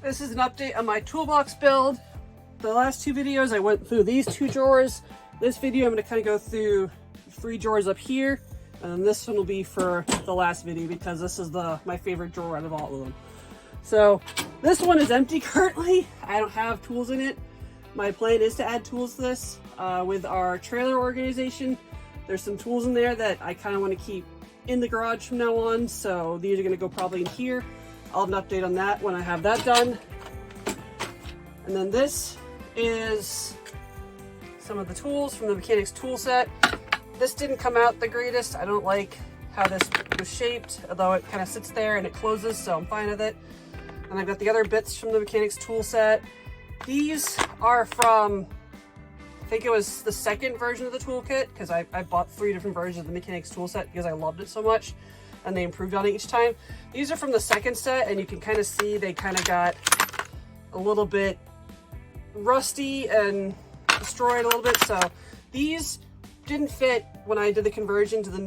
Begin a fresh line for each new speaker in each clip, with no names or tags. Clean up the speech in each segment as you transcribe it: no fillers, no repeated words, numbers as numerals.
This is an update on my toolbox build. The last two videos I went through these two drawers. This video I'm going to kind of go through 3 drawers up here, and then this one will be for the last video because this is my favorite drawer out of all of them. So this one is empty currently. I don't have tools in it. My plan is to add tools to this with our trailer organization. There's some tools in there that I kind of want to keep in the garage from now on, so these are going to go probably in here. I'll have an update on that when I have that done. And then this is some of the tools from the mechanics tool set. This didn't come out the greatest. I don't like how this was shaped, although it kind of sits there and it closes, so I'm fine with it. And I've got the other bits from the mechanics tool set. These are from, I think it was the second version of the toolkit, because I bought 3 different versions of the mechanics tool set because I loved it so much, and they improved on it each time. These are from the second set, and you can kind of see they kind of got a little bit rusty and destroyed a little bit. So these didn't fit when I did the conversion to the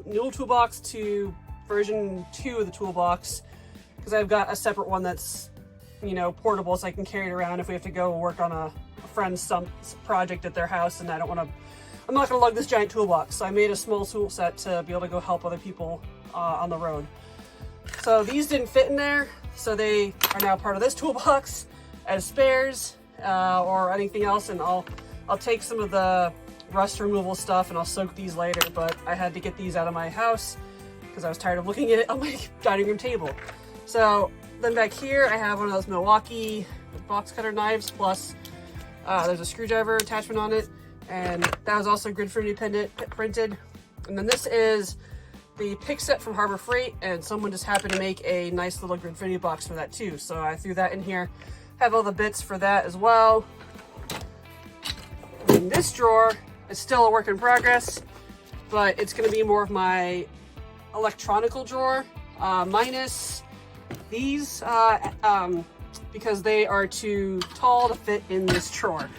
new toolbox to version 2 of the toolbox, because I've got a separate one that's, you know, portable, so I can carry it around if we have to go work on a friend's project at their house, and I'm not going to lug this giant toolbox. So I made a small tool set to be able to go help other people on the road. So these didn't fit in there, so they are now part of this toolbox as spares or anything else, and I'll take some of the rust removal stuff and I'll soak these later, but I had to get these out of my house because I was tired of looking at it on my dining room table. So then back here I have one of those Milwaukee box cutter knives, plus there's a screwdriver attachment on it, and that was also Gridfinity printed. And then this is the pick set from Harbor Freight, and someone just happened to make a nice little Gridfinity box for that too, so I threw that in here. Have all the bits for that as well. And this drawer is still a work in progress, but it's going to be more of my electronical drawer, minus these, because they are too tall to fit in this drawer.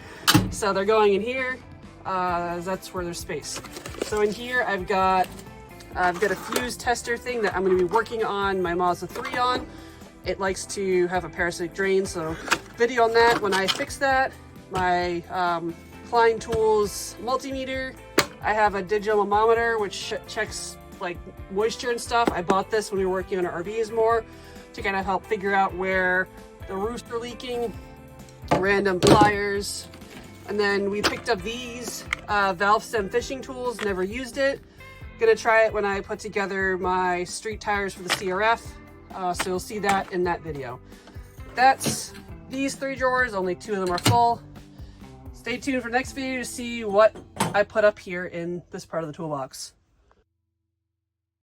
So they're going in here, that's where there's space. So in here I've got a fuse tester thing that I'm going to be working on my Mazda 3 on. It likes to have a parasitic drain, so video on that when I fix that. My Klein Tools multimeter. I have a digital thermometer which checks like moisture and stuff. I bought this when we were working on our RVs more to kind of help figure out where the roofs are leaking. Random pliers. And then we picked up these valve stem fishing tools. Never used it. Gonna try it when I put together my street tires for the CRF. So you'll see that in that video. That's these 3 drawers, only 2 of them are full. Stay tuned for the next video to see what I put up here in this part of the toolbox.